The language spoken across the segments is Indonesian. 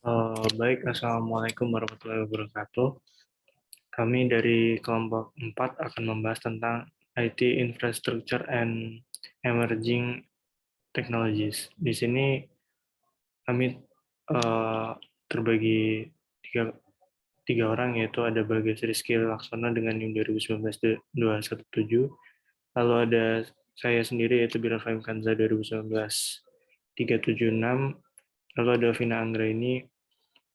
Baik, Assalamualaikum warahmatullahi wabarakatuh. Kami dari kelompok 4 akan membahas tentang IT Infrastructure and Emerging Technologies. Di sini kami terbagi tiga, tiga orang, yaitu ada Bagas Rizky Laksono dengan NIM 2019-217, lalu ada saya sendiri yaitu Bilal Fahim Kanza 2019-376, lalu ada Vina Anggraini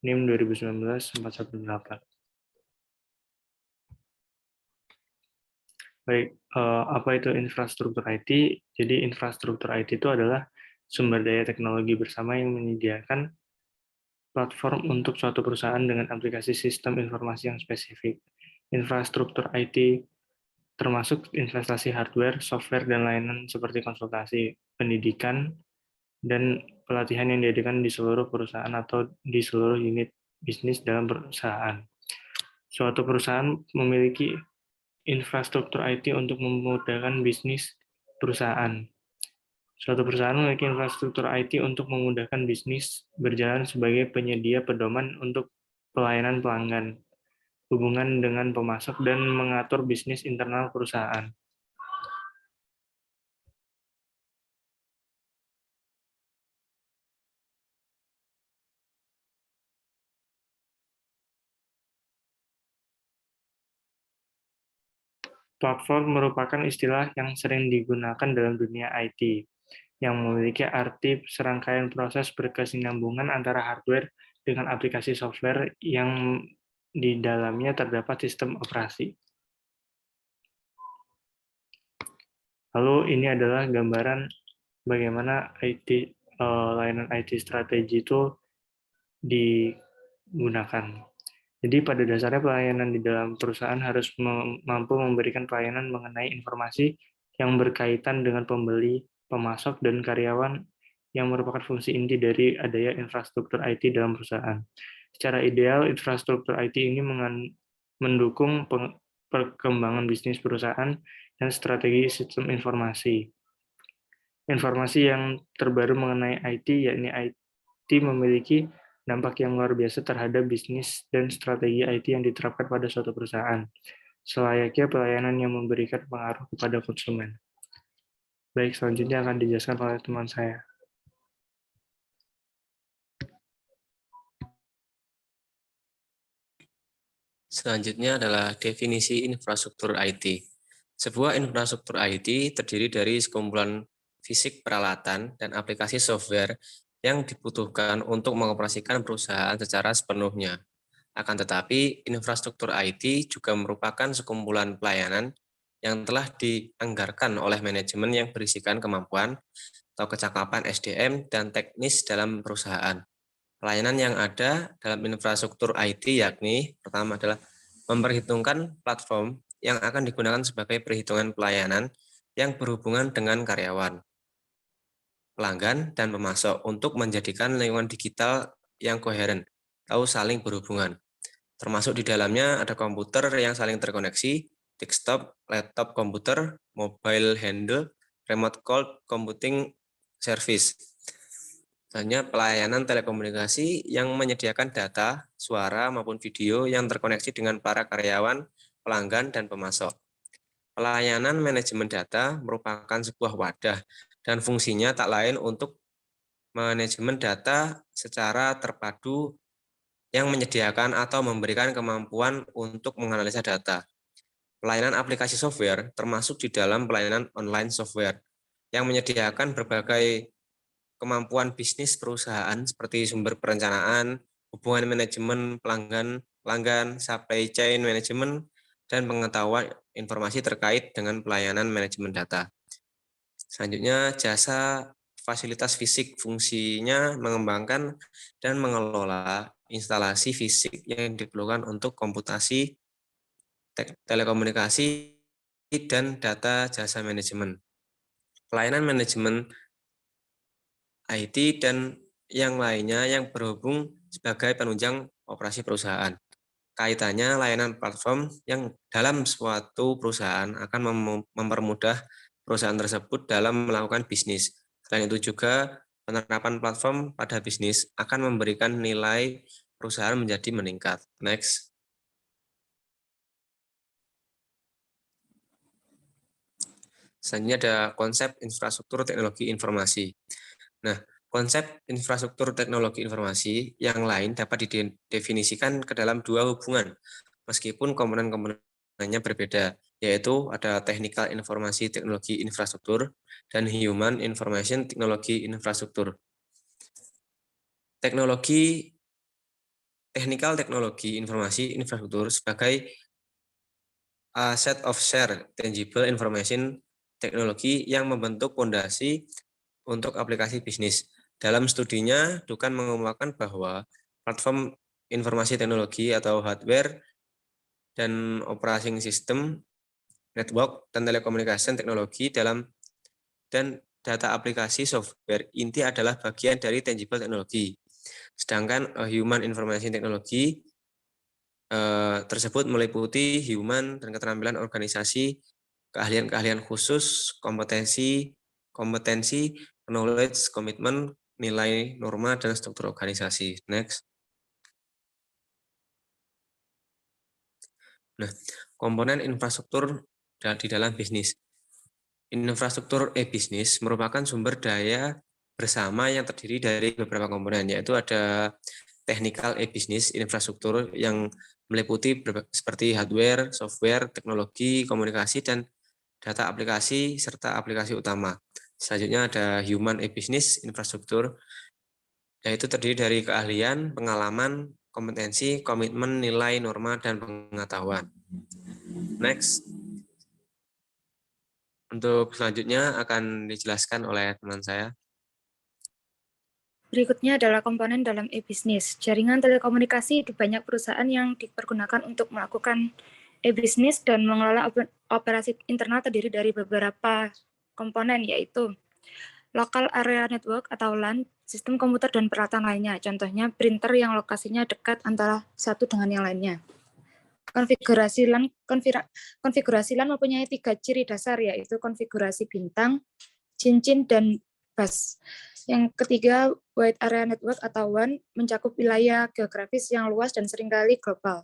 NIM 2019-418. Baik, apa itu infrastruktur IT? Jadi infrastruktur IT itu adalah sumber daya teknologi bersama yang menyediakan platform untuk suatu perusahaan dengan aplikasi sistem informasi yang spesifik. Infrastruktur IT termasuk investasi hardware, software, dan layanan seperti konsultasi, pendidikan, dan pelatihan yang diadakan di seluruh perusahaan atau di seluruh unit bisnis dalam perusahaan. Suatu perusahaan memiliki infrastruktur IT untuk memudahkan bisnis perusahaan. Suatu perusahaan memiliki infrastruktur IT untuk memudahkan bisnis berjalan sebagai penyedia pedoman untuk pelayanan pelanggan, hubungan dengan pemasok, dan mengatur bisnis internal perusahaan. Platform merupakan istilah yang sering digunakan dalam dunia IT, yang memiliki arti serangkaian proses berkesinambungan antara hardware dengan aplikasi software yang di dalamnya terdapat sistem operasi. Lalu ini adalah gambaran bagaimana layanan IT strategi itu digunakan. Jadi pada dasarnya pelayanan di dalam perusahaan harus mampu memberikan pelayanan mengenai informasi yang berkaitan dengan pembeli, pemasok, dan karyawan yang merupakan fungsi inti dari adanya infrastruktur IT dalam perusahaan. Secara ideal, infrastruktur IT ini mendukung perkembangan bisnis perusahaan dan strategi sistem informasi. Informasi yang terbaru mengenai IT, yakni IT memiliki dampak yang luar biasa terhadap bisnis dan strategi IT yang diterapkan pada suatu perusahaan, selayaknya pelayanan yang memberikan pengaruh kepada konsumen. Baik, selanjutnya akan dijelaskan oleh teman saya. Selanjutnya adalah definisi infrastruktur IT. Sebuah infrastruktur IT terdiri dari sekumpulan fisik peralatan dan aplikasi software yang dibutuhkan untuk mengoperasikan perusahaan secara sepenuhnya. Akan tetapi, infrastruktur IT juga merupakan sekumpulan pelayanan yang telah dianggarkan oleh manajemen yang berisikan kemampuan atau kecakapan SDM dan teknis dalam perusahaan. Pelayanan yang ada dalam infrastruktur IT yakni pertama adalah memperhitungkan platform yang akan digunakan sebagai perhitungan pelayanan yang berhubungan dengan karyawan, pelanggan, dan pemasok untuk menjadikan lingkungan digital yang koheren atau saling berhubungan. Termasuk di dalamnya ada komputer yang saling terkoneksi, desktop, laptop komputer, mobile handle, remote computing service. Hanya pelayanan telekomunikasi yang menyediakan data, suara, maupun video yang terkoneksi dengan para karyawan, pelanggan, dan pemasok. Pelayanan manajemen data merupakan sebuah wadah dan fungsinya tak lain untuk manajemen data secara terpadu yang menyediakan atau memberikan kemampuan untuk menganalisa data. Pelayanan aplikasi software termasuk di dalam pelayanan online software yang menyediakan berbagai kemampuan bisnis perusahaan seperti sumber perencanaan, hubungan manajemen pelanggan, supply chain manajemen, dan pengetahuan informasi terkait dengan pelayanan manajemen data. Selanjutnya, jasa fasilitas fisik fungsinya mengembangkan dan mengelola instalasi fisik yang diperlukan untuk komputasi, telekomunikasi, dan data jasa manajemen. Pelayanan manajemen IT dan yang lainnya yang berhubung sebagai penunjang operasi perusahaan. Kaitannya layanan platform yang dalam suatu perusahaan akan mempermudah perusahaan tersebut dalam melakukan bisnis. Selain itu juga penerapan platform pada bisnis akan memberikan nilai perusahaan menjadi meningkat. Next. Selanjutnya ada konsep infrastruktur teknologi informasi. Nah, konsep infrastruktur teknologi informasi yang lain dapat didefinisikan ke dalam dua hubungan, meskipun komponen-komponennya berbeda, yaitu ada technical informasi teknologi infrastruktur dan human information teknologi infrastruktur. Technical teknologi informasi infrastruktur sebagai a set of shared tangible information teknologi yang membentuk fondasi untuk aplikasi bisnis. Dalam studinya, Dukan mengemukakan bahwa platform informasi teknologi atau hardware dan operating system, network, dan telekomunikasi teknologi dan data aplikasi software inti adalah bagian dari tangible teknologi. Sedangkan human information teknologi tersebut meliputi human dan keterampilan organisasi, keahlian-keahlian khusus, kompetensi, knowledge, komitmen, nilai, norma, dan struktur organisasi. Next. Nah, komponen infrastruktur di dalam bisnis. Infrastruktur e-bisnis merupakan sumber daya bersama yang terdiri dari beberapa komponen, yaitu ada technical e-bisnis infrastruktur yang meliputi seperti hardware, software, teknologi, komunikasi, dan data aplikasi, serta aplikasi utama. Selanjutnya ada human e-business infrastruktur, yaitu terdiri dari keahlian, pengalaman, kompetensi, komitmen, nilai, norma, dan pengetahuan. Next. Untuk selanjutnya akan dijelaskan oleh teman saya. Berikutnya adalah komponen dalam e-bisnis. Jaringan telekomunikasi di banyak perusahaan yang dipergunakan untuk melakukan e-bisnis dan mengelola operasi internal terdiri dari beberapa komponen, yaitu Local Area Network atau LAN, sistem komputer dan peralatan lainnya. Contohnya printer yang lokasinya dekat antara satu dengan yang lainnya. Konfigurasi LAN mempunyai 3 ciri dasar, yaitu konfigurasi bintang, cincin, dan bus. Yang ketiga, Wide Area Network atau WAN mencakup wilayah geografis yang luas dan seringkali global.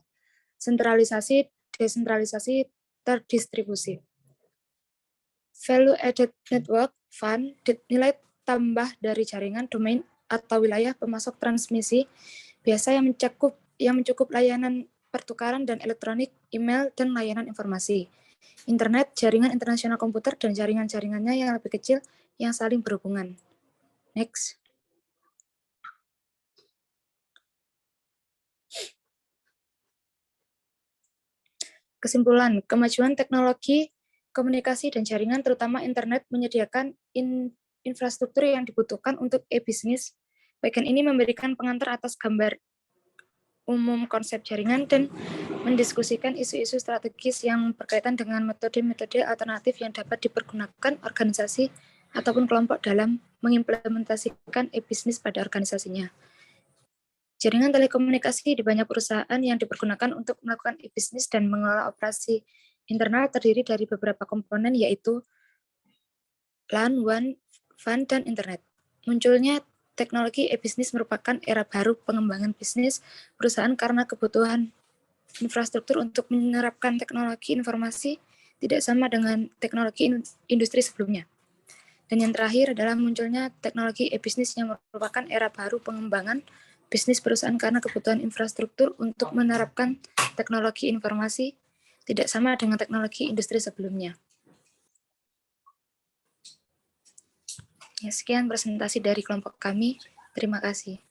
Sentralisasi, desentralisasi, terdistribusi. Value Added Network (VAN) nilai tambah dari jaringan, domain, atau wilayah pemasok transmisi biasa yang mencukup layanan pertukaran dan elektronik, email, dan layanan informasi. Internet, jaringan internasional komputer, dan jaringan-jaringannya yang lebih kecil yang saling berhubungan. Next. Kesimpulan, kemajuan teknologi, komunikasi, dan jaringan, terutama internet, menyediakan infrastruktur yang dibutuhkan untuk e-bisnis. Bagian ini memberikan pengantar atas gambar umum konsep jaringan dan mendiskusikan isu-isu strategis yang berkaitan dengan metode-metode alternatif yang dapat dipergunakan organisasi ataupun kelompok dalam mengimplementasikan e-bisnis pada organisasinya. Jaringan telekomunikasi di banyak perusahaan yang dipergunakan untuk melakukan e-bisnis dan mengelola operasi internal terdiri dari beberapa komponen, yaitu LAN, WAN, VAN, dan Internet. Munculnya teknologi e-bisnis merupakan era baru pengembangan bisnis perusahaan karena kebutuhan infrastruktur untuk menerapkan teknologi informasi tidak sama dengan teknologi industri sebelumnya. Dan yang terakhir adalah munculnya teknologi e-bisnis yang merupakan era baru pengembangan bisnis perusahaan karena kebutuhan infrastruktur untuk menerapkan teknologi informasi tidak sama dengan teknologi industri sebelumnya. Ya, sekian presentasi dari kelompok kami. Terima kasih.